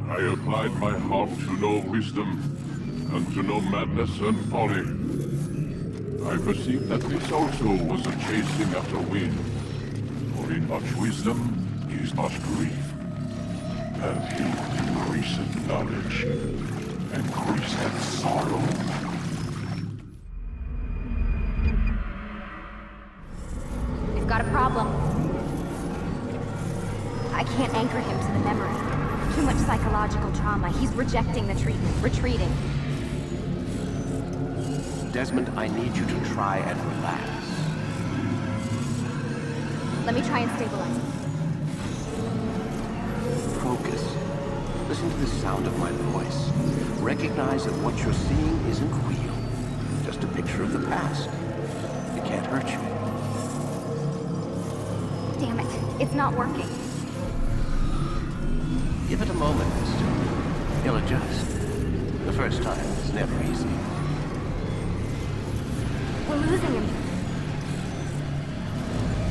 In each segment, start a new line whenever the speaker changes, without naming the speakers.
I applied my heart to know wisdom, and to know madness and folly. I perceived that this also was a chasing after wind. For in much wisdom is much grief. And he increaseth knowledge, increaseth sorrow.
I've got a problem. I can't anchor him to the memory. Too much psychological trauma. He's rejecting the treatment, retreating.
Desmond, I need you to try and relax.
Let me try and stabilize him.
Focus. Listen to the sound of my voice. Recognize that what you're seeing isn't real. Just a picture of the past. It can't hurt you.
Damn it. It's not working.
Give it a moment, mister. He'll adjust. The first time is never easy.
We're losing him.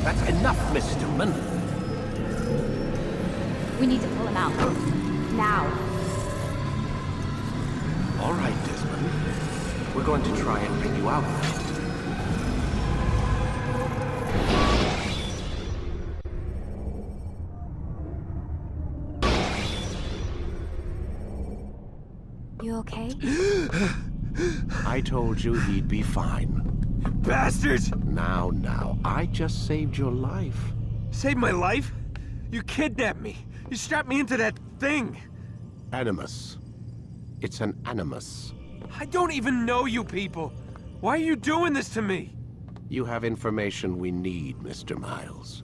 That's enough, Mr. Mann.
We need to pull him out. Now.
All right, Desmond. We're going to try and bring you out now.
You okay?
I told you he'd be fine.
Bastards!
Now, I just saved your life.
Saved my life? You kidnapped me. You strapped me into that thing.
Animus. It's an animus.
I don't even know you people. Why are you doing this to me?
You have information we need, Mr. Miles.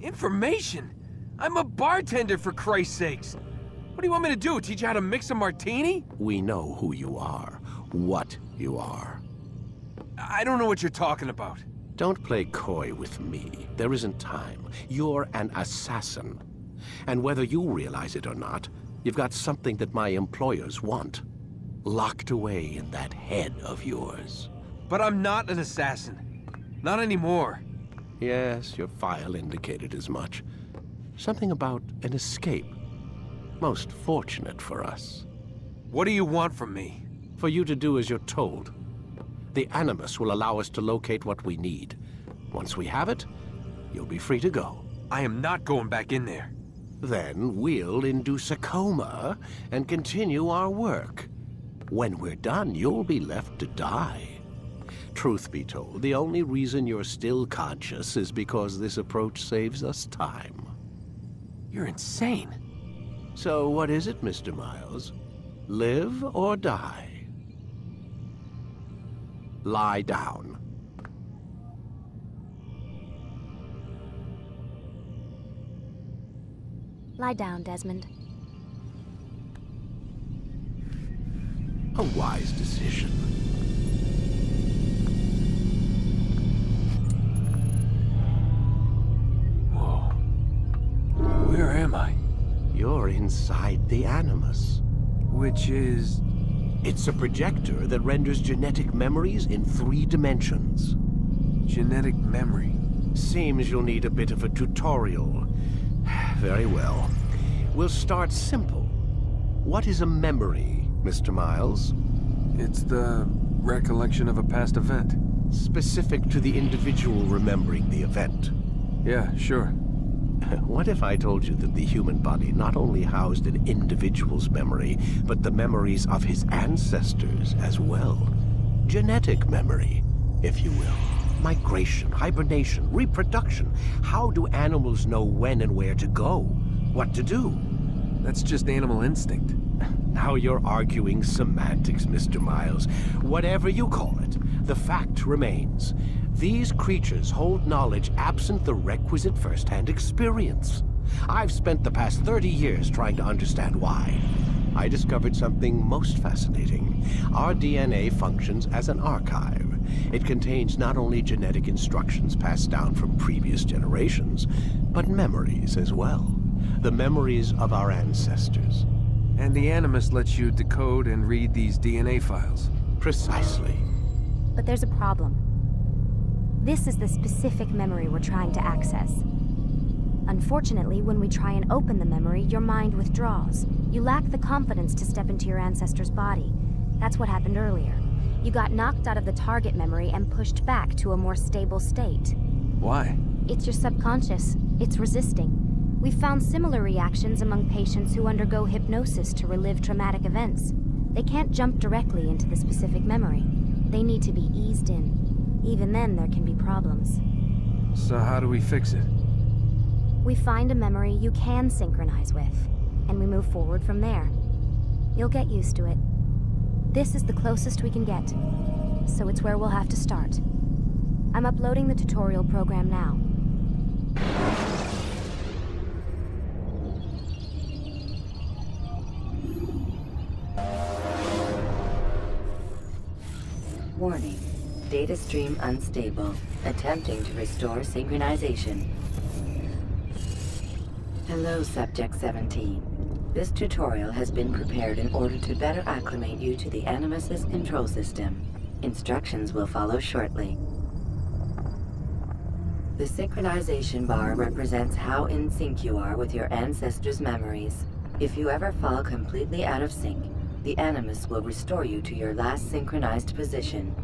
Information? I'm a bartender, for Christ's sakes. What do you want me to do? Teach you how to mix a martini?
We know who you are, what you are.
I don't know what you're talking about.
Don't play coy with me. There isn't time. You're an assassin. And whether you realize it or not, you've got something that my employers want. Locked away in that head of yours.
But I'm not an assassin. Not anymore.
Yes, your file indicated as much. Something about an escape. Most fortunate for us.
What do you want from me?
For you to do as you're told. The Animus will allow us to locate what we need. Once we have it, you'll be free to go.
I am not going back in there.
Then we'll induce a coma and continue our work. When we're done, you'll be left to die. Truth be told, the only reason you're still conscious is because this approach saves us time.
You're insane.
So what is it, Mr. Miles? Live or die? Lie down.
Lie down, Desmond.
A wise decision.
Whoa. Where am I?
You're inside the Animus.
Which is...
It's a projector that renders genetic memories in 3 dimensions.
genetic memory.
Seems you'll need a bit of a tutorial. Very well. We'll start simple. What is a memory, Mr. Miles?
It's the recollection of a past event.
Specific to the individual remembering the event.
Yeah, sure.
What if I told you that the human body not only housed an individual's memory, but the memories of his ancestors as well? Genetic memory, if you will. Migration, hibernation, reproduction. How do animals know when and where to go? What to do?
That's just animal instinct.
Now you're arguing semantics, Mr. Miles. Whatever you call it, the fact remains. These creatures hold knowledge absent the requisite first-hand experience. I've spent the past 30 years trying to understand why. I discovered something most fascinating. Our DNA functions as an archive. It contains not only genetic instructions passed down from previous generations, but memories as well. the memories of our ancestors.
And the animus lets you decode and read these DNA files.
Precisely.
But there's a problem. This is the specific memory we're trying to access. Unfortunately, when we try and open the memory, your mind withdraws. You lack the confidence to step into your ancestor's body. That's what happened earlier. You got knocked out of the target memory and pushed back to a more stable state.
Why?
It's your subconscious. It's resisting. We've found similar reactions among patients who undergo hypnosis to relive traumatic events. They can't jump directly into the specific memory. They need to be eased in. Even then, there can be problems.
So how do we fix it?
We find a memory you can synchronize with, and we move forward from there. You'll get used to it. This is the closest we can get, so it's where we'll have to start. I'm uploading the tutorial program now.
Warning. Data stream unstable. Attempting to restore synchronization. Hello, Subject 17. This tutorial has been prepared in order to better acclimate you to the Animus's control system. Instructions will follow shortly. The synchronization bar represents how in sync you are with your ancestors' memories. If you ever fall completely out of sync, the Animus will restore you to your last synchronized position.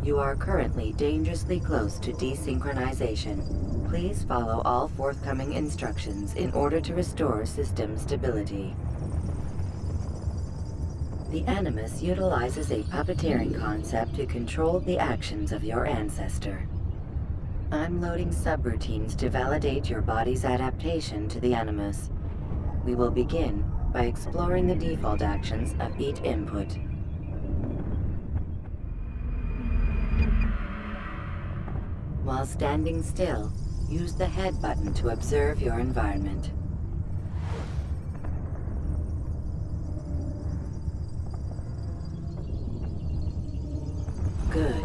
You are currently dangerously close to desynchronization. Please follow all forthcoming instructions in order to restore system stability. The Animus utilizes a puppeteering concept to control the actions of your ancestor. I'm loading subroutines to validate your body's adaptation to the Animus. We will begin by exploring the default actions of each input. While standing still, use the head button to observe your environment. Good.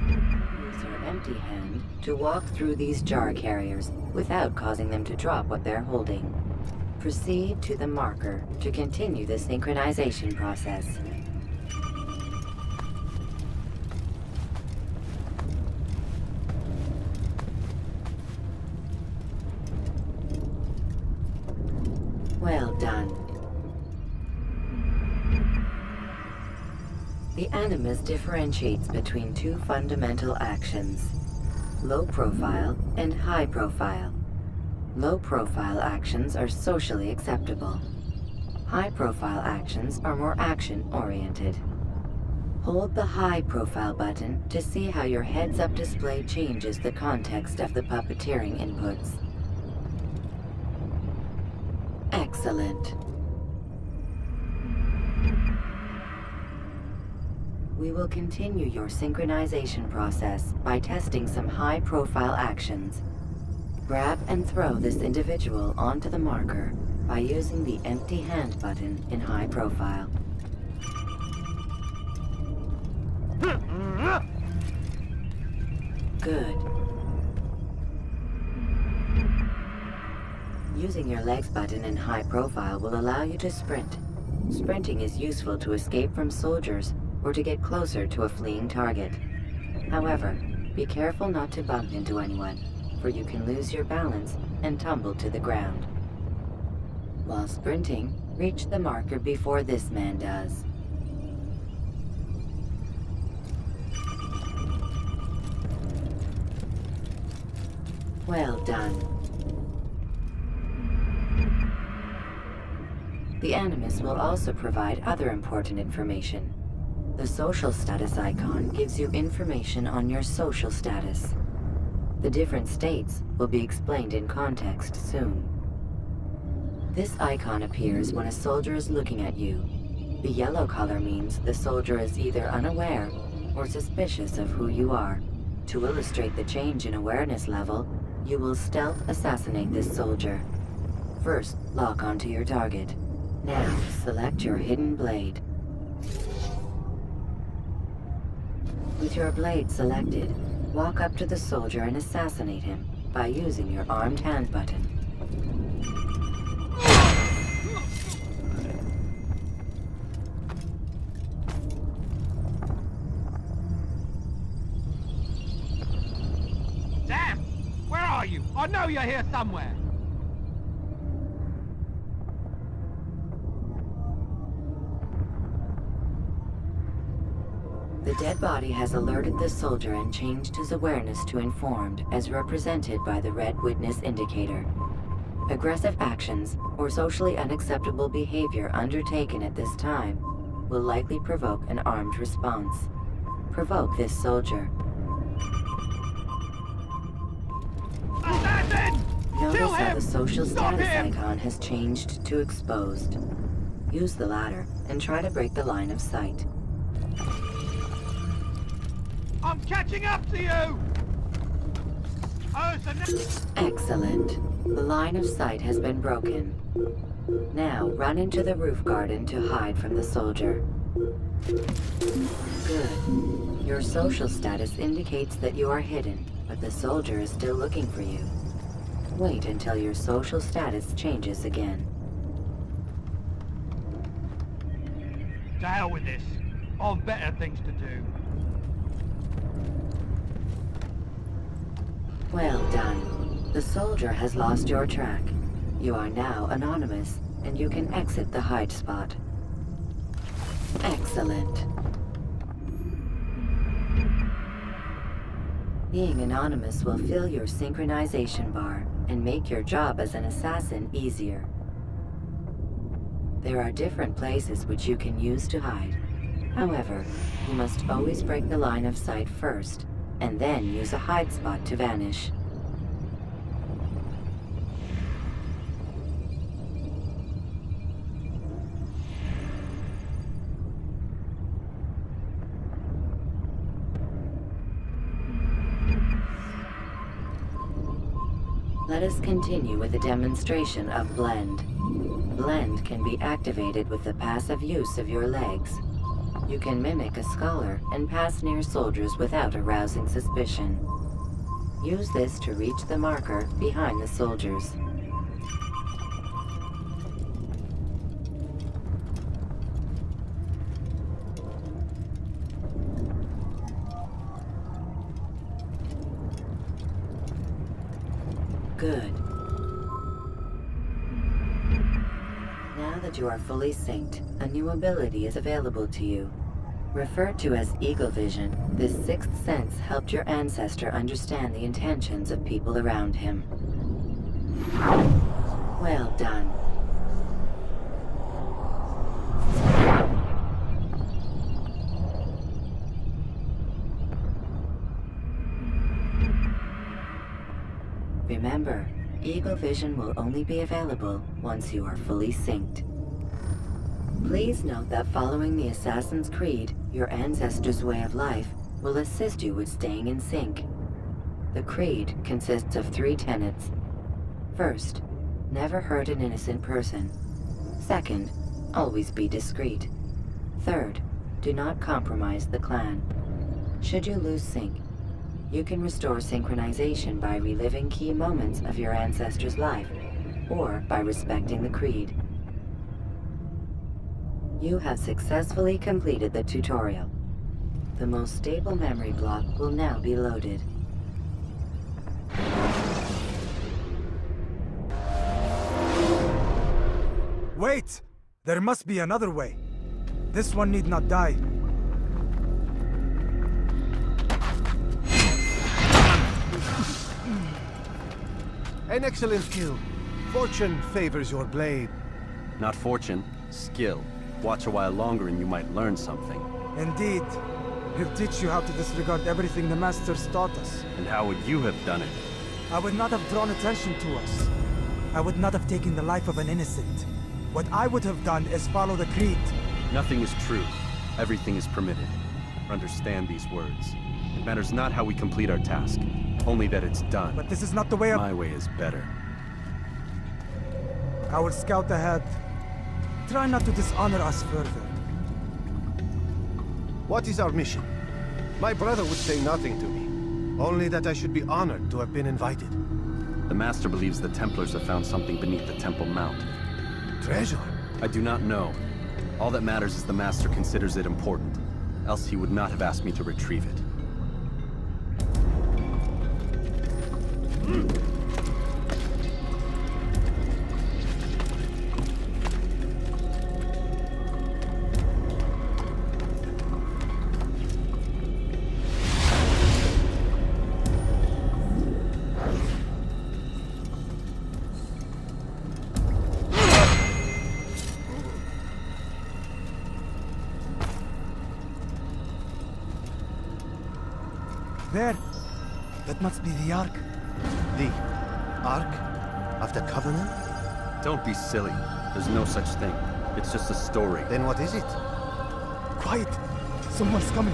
Use your empty hand to walk through these jar carriers without causing them to drop what they're holding. Proceed to the marker to continue the synchronization process. Well done. The Animus differentiates between two fundamental actions: low profile and high profile. Low profile actions are socially acceptable. High profile actions are more action-oriented. Hold the high profile button to see how your heads-up display changes the context of the puppeteering inputs. Excellent. We will continue your synchronization process by testing some high-profile actions. Grab and throw this individual onto the marker by using the empty hand button in high profile. Good. Using your legs button in high profile will allow you to sprint. Sprinting is useful to escape from soldiers or to get closer to a fleeing target. However, be careful not to bump into anyone, for you can lose your balance and tumble to the ground. While sprinting, reach the marker before this man does. Well done. The Animus will also provide other important information. The social status icon gives you information on your social status. The different states will be explained in context soon. This icon appears when a soldier is looking at you. The yellow color means the soldier is either unaware or suspicious of who you are. To illustrate the change in awareness level, you will stealth assassinate this soldier. First, lock onto your target. Now, select your hidden blade. With your blade selected, walk up to the soldier and assassinate him by using your armed hand button.
Damn! Where are you? I know you're here somewhere.
The dead body has alerted the soldier and changed his awareness to informed, as represented by the red witness indicator. Aggressive actions or socially unacceptable behavior undertaken at this time will likely provoke an armed response. Provoke this soldier.
Assassin!
Notice
Kill
how
him!
the social
Stop
status
him!
icon has changed to exposed. Use the latter and try to break the line of sight.
I'm catching up to you! Oh, so
Excellent. The line of sight has been broken. Now run into the roof garden to hide from the soldier. Good. Your social status indicates that you are hidden, but the soldier is still looking for you. Wait until your social status changes again.
to hell with this. I've better things to do.
Well done. The soldier has lost your track. You are now anonymous, and you can exit the hide spot. Excellent. Being anonymous will fill your synchronization bar and make your job as an assassin easier. There are different places which you can use to hide. However, you must always break the line of sight first, and then use a hide spot to vanish. Let us continue with a demonstration of Blend. Blend can be activated with the passive use of your legs. You can mimic a scholar and pass near soldiers without arousing suspicion. Use this to reach the marker behind the soldiers. Good. Now that you are fully synced, a new ability is available to you. Referred to as Eagle Vision, this sixth sense helped your ancestor understand the intentions of people around him. Well done. Remember, Eagle Vision will only be available once you are fully synced. Please note that following the Assassin's Creed, your ancestors' way of life will assist you with staying in sync. The Creed consists of 3 tenets. First, never hurt an innocent person. Second, always be discreet. Third, do not compromise the clan. Should you lose sync, you can restore synchronization by reliving key moments of your ancestor's life, or by respecting the Creed. You have successfully completed the tutorial. The most stable memory block will now be loaded.
Wait! There must be another way. This one need not die.
An excellent kill. Fortune favors your blade.
Not fortune, skill. Watch a while longer and you might learn something.
Indeed. He'll teach you how to disregard everything the Masters taught us.
And how would you have done it?
I would not have drawn attention to us. I would not have taken the life of an innocent. What I would have done is follow the Creed.
Nothing is true. Everything is permitted. Understand these words. It matters not how we complete our task, only that it's done.
But this is not the way of...
My way is better.
I will scout ahead. Try not to dishonor us further.
What is our mission? My brother would say nothing to me. Only that I should be honored to have been invited.
The Master believes the Templars have found something beneath the Temple Mount.
Treasure?
I do not know. All that matters is the Master considers it important. Else he would not have asked me to retrieve it.
There. That must be the Ark.
The Ark of the Covenant?
Don't be silly. There's no such thing. It's just a story.
Then what is it?
Quiet! Someone's coming.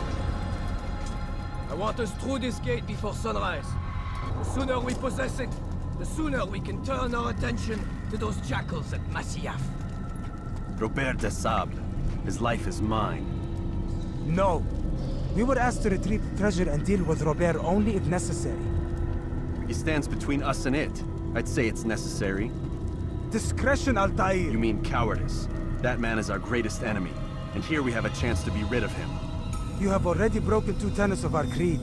I want us through this gate before sunrise. The sooner we possess it, the sooner we can turn our attention to those jackals at Masyaf.
Robert de Sable. His life is mine.
No. We were asked to retrieve the treasure and deal with Robert only if necessary.
He stands between us and it. I'd say it's necessary.
Discretion, Altaïr!
You mean cowardice. That man is our greatest enemy, and here we have a chance to be rid of him.
You have already broken 2 tenets of our creed.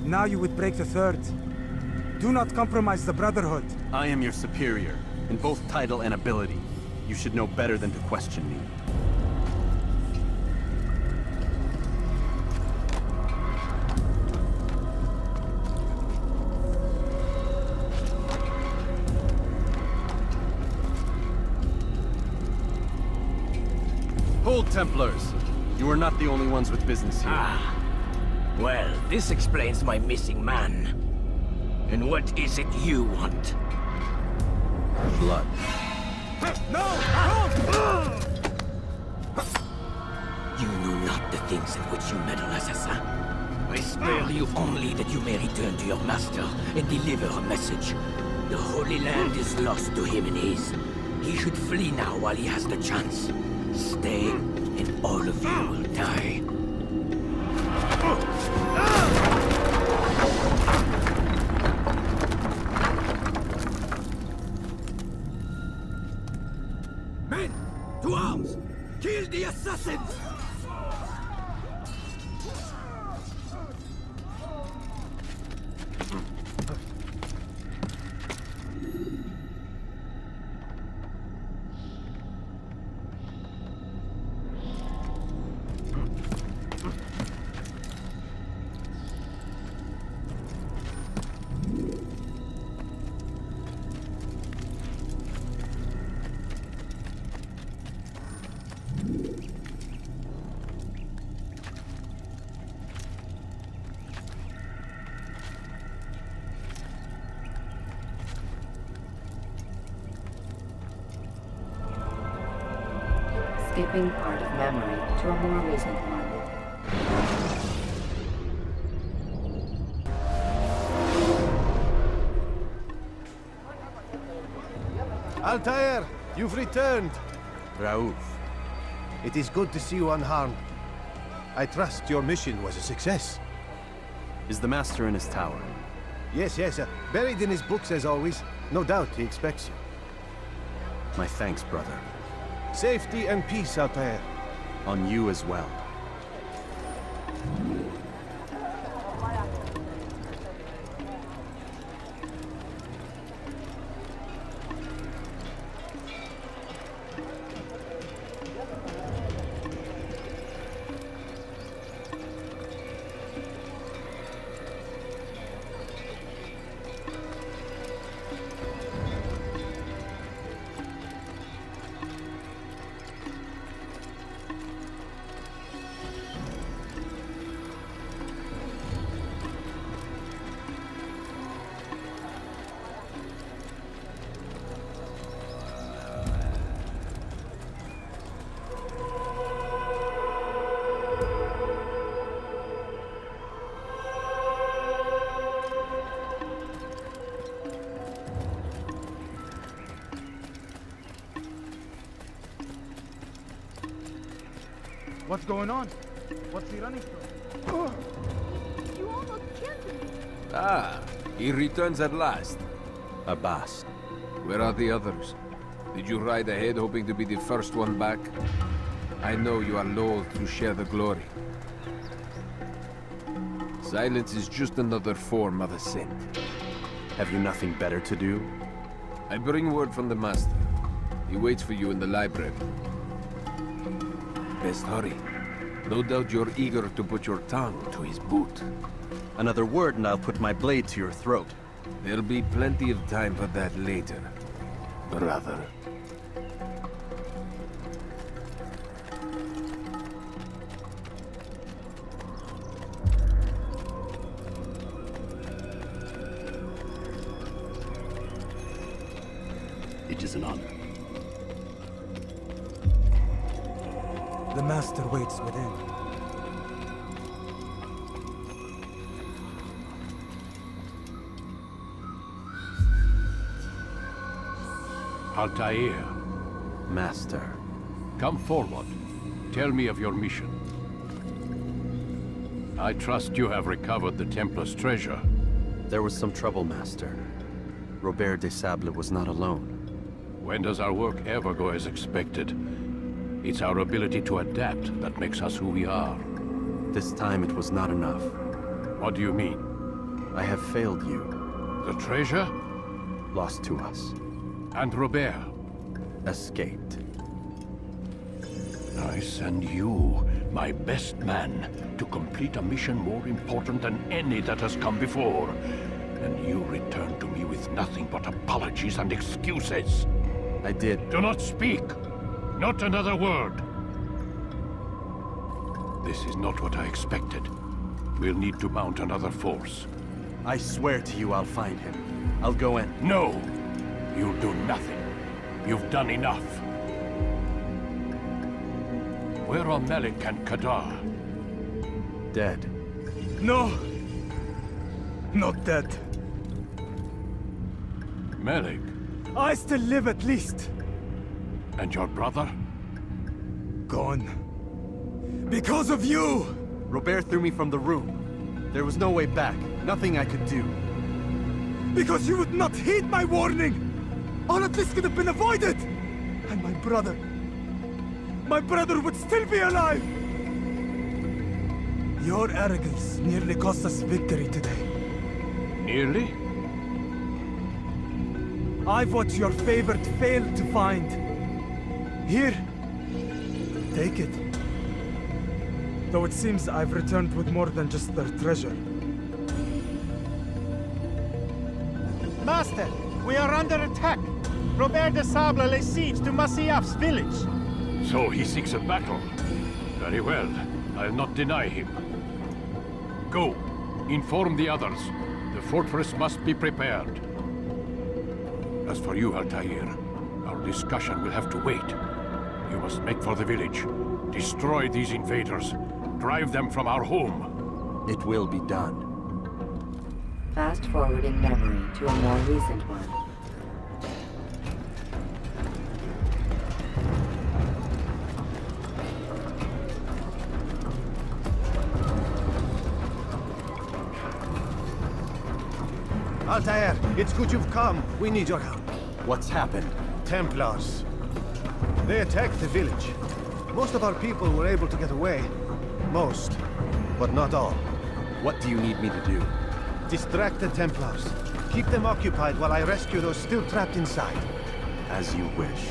Now you would break the 3rd. Do not compromise the Brotherhood.
I am your superior, in both title and ability. You should know better than to question me. Hold, Templars! You are not the only ones with business here.
Ah. Well, this explains my missing man. And what is it you want?
Blood.
No!
You know not the things in which you meddle, assassin. I spare you only that you may return to your master and deliver a message. The Holy Land is lost to him and his. He should flee now while he has the chance. Stay, and all of you will die. Men, to arms! Kill the assassins!
Skipping part of memory to a more recent one.
Altaïr, you've returned.
Raouf.
It is good to see you unharmed. I trust your mission was a success.
Is the Master in his tower?
Yes, buried in his books as always. No doubt he expects you.
My thanks, brother.
Safety and peace, Altaïr.
On you as well.
What's going on? What's he running from?
You almost killed me.
Ah, he returns at last.
Abbas.
Where are the others? Did you ride ahead hoping to be the first one back? I know you are loath to share the glory. Silence is just another form of assent.
Have you nothing better to do?
I bring word from the Master. He waits for you in the library. Best hurry. No doubt you're eager to put your tongue to his boot.
Another word and I'll put my blade to your throat.
There'll be plenty of time for that later, brother.
It is an honor.
The Master waits within.
Altaïr,
Master.
come forward. Tell me of your mission. I trust you have recovered the Templar's treasure.
There was some trouble, Master. Robert de Sable was not alone.
When does our work ever go as expected? It's our ability to adapt that makes us who we are.
This time it was not enough.
What do you mean?
I have failed you.
The treasure?
Lost to us.
And Robert?
Escaped.
I send you, my best man, to complete a mission more important than any that has come before. And you return to me with nothing but apologies and excuses.
I did.
Do not speak! Not another word! This is not what I expected. We'll need to mount another force.
I swear to you I'll find him. I'll go in.
No! You'll do nothing. You've done enough. Where are Malik and Kadar?
Dead.
No! Not dead.
Malik?
I still live at least.
And your brother?
Gone. Because of you!
Robert threw me from the room. There was no way back. Nothing I could do.
Because you would not heed my warning! All of this could have been avoided! And my brother would still be alive! Your arrogance nearly cost us victory today.
Nearly?
I've what your favorite failed to find. Here. Take it. Though it seems I've returned with more than just their treasure.
Master, we are under attack. Robert de Sable lays siege to Masyaf's village.
So he seeks a battle. Very well. I'll not deny him. Go. Inform the others. The fortress must be prepared. As for you, Altaïr, our discussion will have to wait. You must make for the village. Destroy these invaders. Drive them from our home.
It will be done.
Fast forwarding memory to a more recent one.
Altair, it's good you've come. We need your help.
What's happened?
Templars. They attacked the village. Most of our people were able to get away. Most, but not all.
What do you need me to do?
Distract the Templars. Keep them occupied while I rescue those still trapped inside.
As you wish.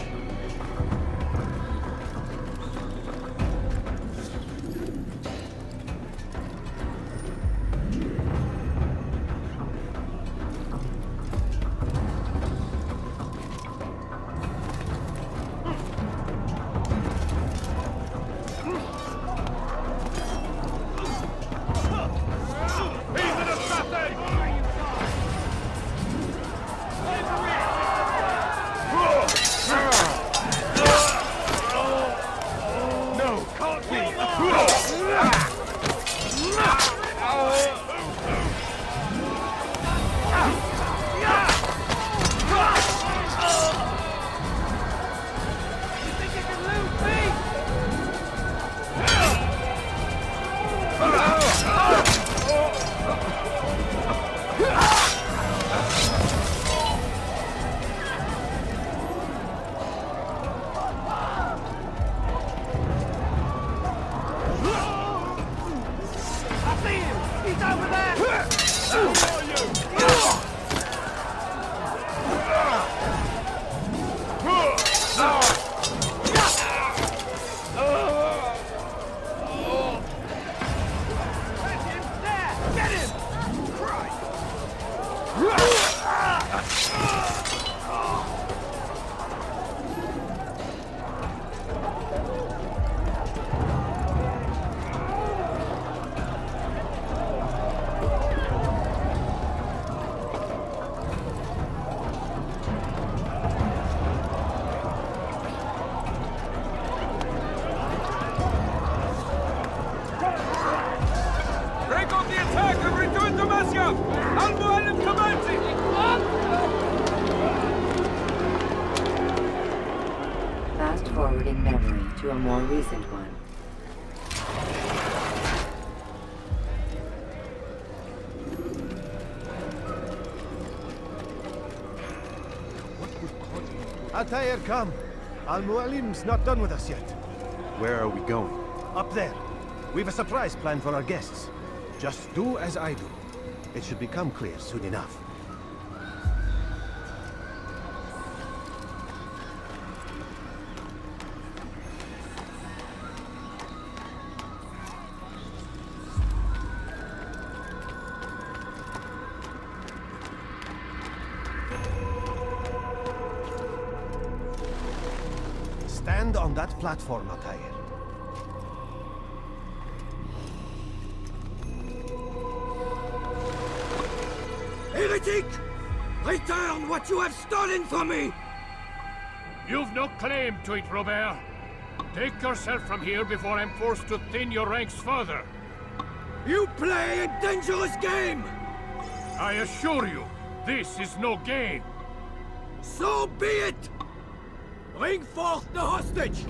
Fast forwarding memory to a more recent one.
Altaïr, come. Al-Mualim's not done with us yet.
Where are we going?
Up there. We've a surprise planned for our guests. Just do as I do. It should become clear soon enough. Stand on that platform, Altaïr.
Heretic! Return what you have stolen from me!
You've no claim to it, Robert. Take yourself from here before I'm forced to thin your ranks further.
You play a dangerous game!
I assure you, this is no game.
So be it! Bring forth the hostage!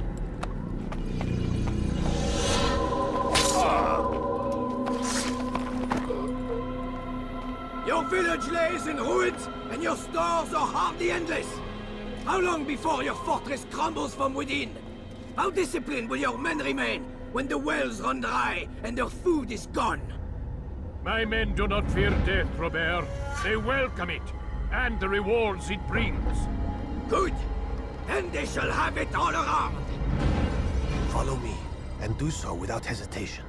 Your village lays in ruins, and your stores are hardly endless. How long before your fortress crumbles from within? How disciplined will your men remain when the wells run dry and their food is gone?
My men do not fear death, Robert. They welcome it, and the rewards it brings.
Good. Then they shall have it all around.
Follow me, and do so without hesitation.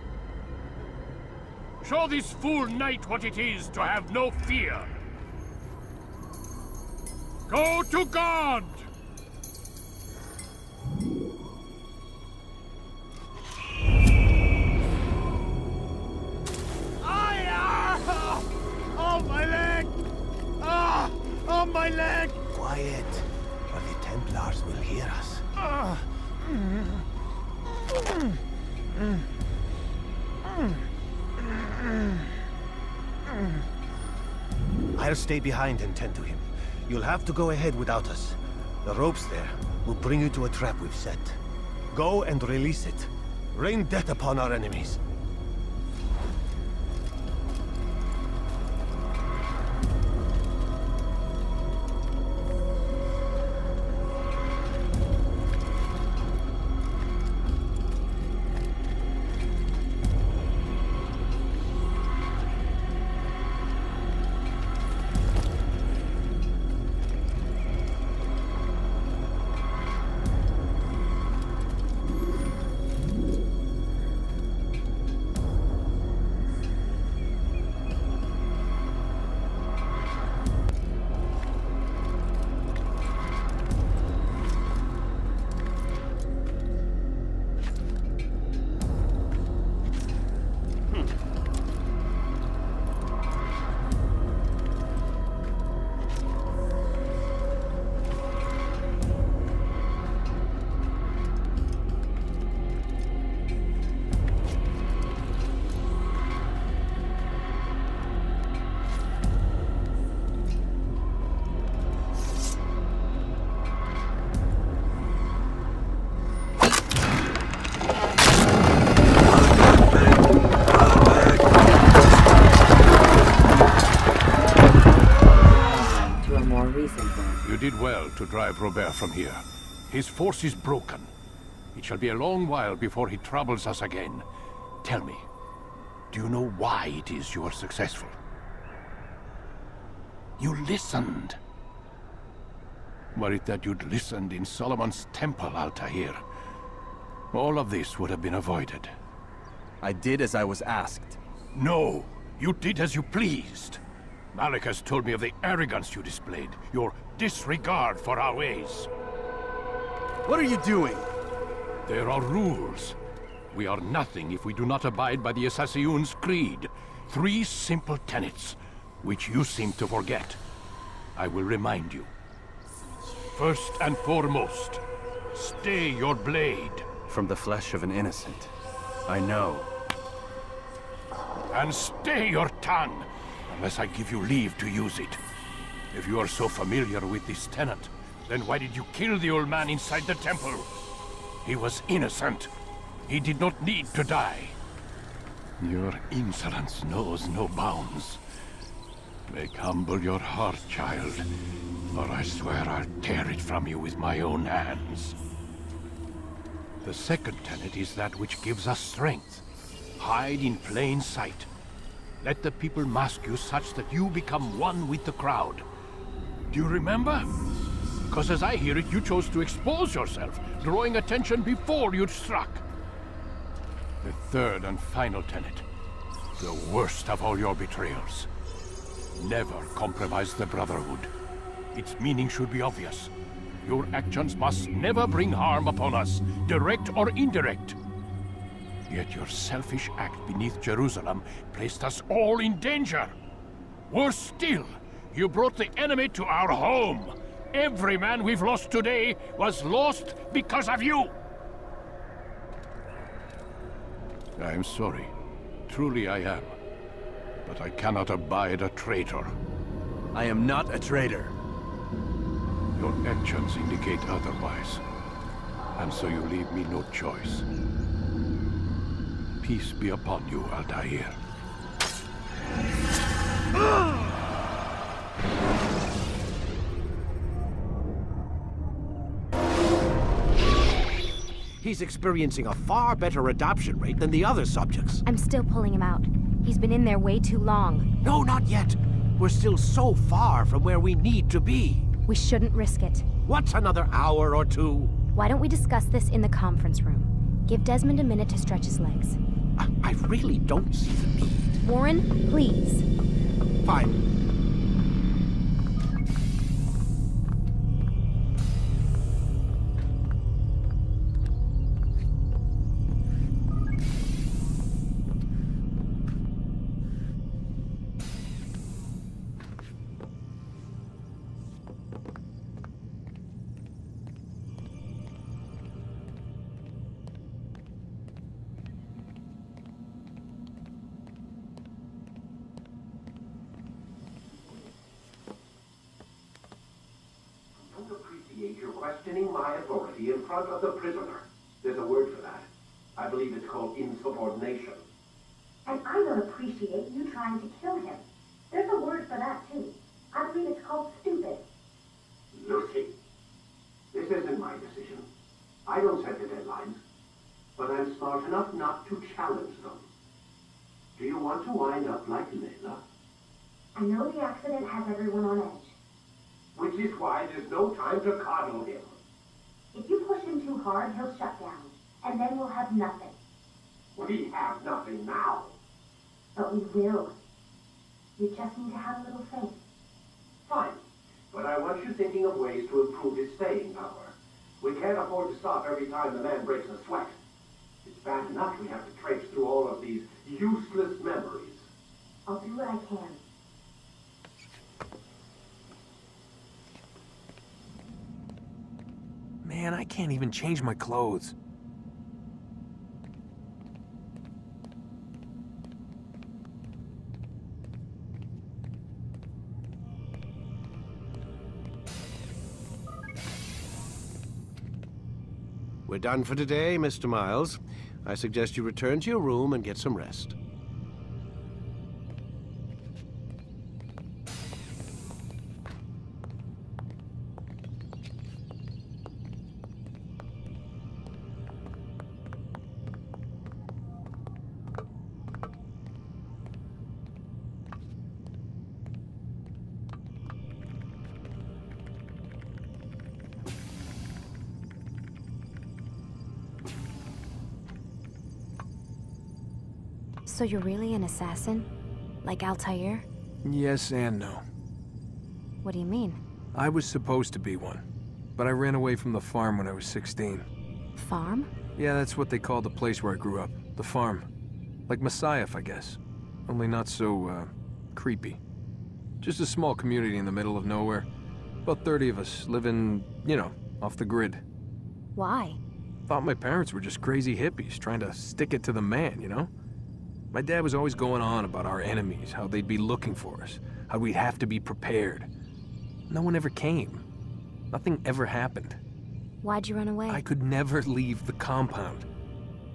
Show this fool knight what it is to have no fear. Go to God!
Oh, my leg! Ah! Oh, my leg!
Quiet, or the Templars will hear us. I'll stay behind and tend to him. You'll have to go ahead without us. The ropes there will bring you to a trap we've set. Go and release it. Rain death upon our enemies.
You did well to drive Robert from here. His force is broken. It shall be a long while before he troubles us again. Tell me, do you know why it is you are successful? You listened. Were it that you'd listened in Solomon's temple, Altaïr, all of this would have been avoided.
I did as I was asked.
No, you did as you pleased. Malik has told me of the arrogance you displayed, your disregard for our ways.
What are you doing?
There are rules. We are nothing if we do not abide by the Assassin's creed. 3 simple tenets, which you seem to forget. I will remind you. First and foremost, stay your blade.
From the flesh of an innocent. I know.
And stay your tongue, unless I give you leave to use it. If you are so familiar with this tenet, then why did you kill the old man inside the temple? He was innocent. He did not need to die. Your insolence knows no bounds. Make humble your heart, child, or I swear I'll tear it from you with my own hands. The second tenet is that which gives us strength. Hide in plain sight. Let the people mask you such that you become one with the crowd. Do you remember? Because as I hear it, you chose to expose yourself, drawing attention before you'd struck. The third and final tenet. The worst of all your betrayals. Never compromise the Brotherhood. Its meaning should be obvious. Your actions must never bring harm upon us, direct or indirect. Yet your selfish act beneath Jerusalem placed us all in danger. Worse still, you brought the enemy to our home. Every man we've lost today was lost because of you. I am sorry. Truly I am. But I cannot abide a traitor.
I am not a traitor.
Your actions indicate otherwise. And so you leave me no choice. Peace be upon you, Altaïr.
He's experiencing a far better adoption rate than the other subjects.
I'm still pulling him out. He's been in there way too long.
No, not yet. We're still so far from where we need to be.
We shouldn't risk it.
What's another hour or 2?
Why don't we discuss this in the conference room? Give Desmond a minute to stretch his legs.
I really don't see the need.
Warren, please.
Fine.
You're questioning my authority in front of the prisoner. There's a word for that. I believe it's called insubordination.
And I don't appreciate you trying to kill him. There's a word for that, too. I believe it's called stupid.
Lucy, this isn't my decision. I don't set the deadlines. But I'm smart enough not to challenge them. Do you want to wind up like Layla?
I know the accident has everyone on edge.
Which is why there's no time to coddle him.
If you push him too hard, he'll shut down. And then we'll have nothing.
We have nothing now.
But we will. You just need to have a little faith.
Fine. But I want you thinking of ways to improve his staying power. We can't afford to stop every time the man breaks a sweat. It's bad enough we have to traipse through all of these useless memories.
I'll do what I can.
Man, I can't even change my clothes.
We're done for today, Mr. Miles. I suggest you return to your room and get some rest.
So you're really an assassin? Like Altaïr?
Yes and no.
What do you mean?
I was supposed to be one, but I ran away from the farm when I was 16.
Farm?
Yeah, that's what they called the place where I grew up. The farm. Like Messiah, I guess. Only not so, creepy. Just a small community in the middle of nowhere. About 30 of us, living, you know, off the grid.
Why?
Thought my parents were just crazy hippies, trying to stick it to the man, you know? My dad was always going on about our enemies, how they'd be looking for us, how we'd have to be prepared. No one ever came. Nothing ever happened.
Why'd you run away?
I could never leave the compound.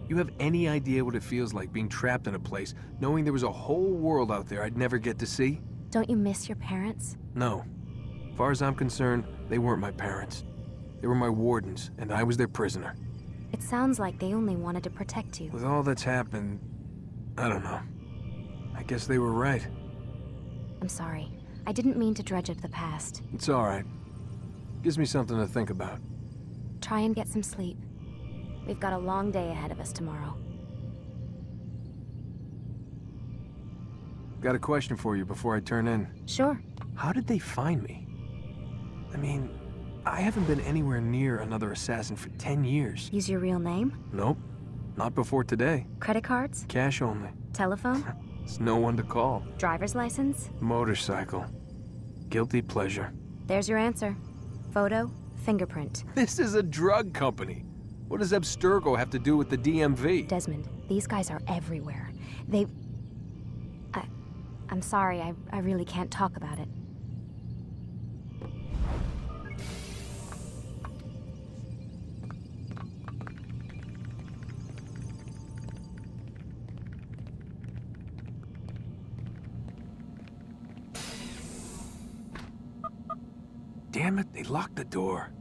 You have any idea what it feels like being trapped in a place, knowing there was a whole world out there I'd never get to see?
Don't you miss your parents?
No. As far as I'm concerned, they weren't my parents. They were my wardens, and I was their prisoner.
It sounds like they only wanted to protect you.
With all that's happened, I don't know. I guess they were right.
I'm sorry. I didn't mean to dredge up the past.
It's all right. Gives me something to think about.
Try and get some sleep. We've got a long day ahead of us tomorrow.
Got a question for you before I turn in.
Sure.
How did they find me? I mean, I haven't been anywhere near another assassin for 10 years.
Use your real name?
Nope. Not before today.
Credit cards?
Cash only.
Telephone?
There's no one to call.
Driver's license?
Motorcycle. Guilty pleasure.
There's your answer. Photo, fingerprint.
This is a drug company. What does Abstergo have to do with the DMV?
Desmond, these guys are everywhere. I'm sorry, I really can't talk about it.
Damn it, they locked the door.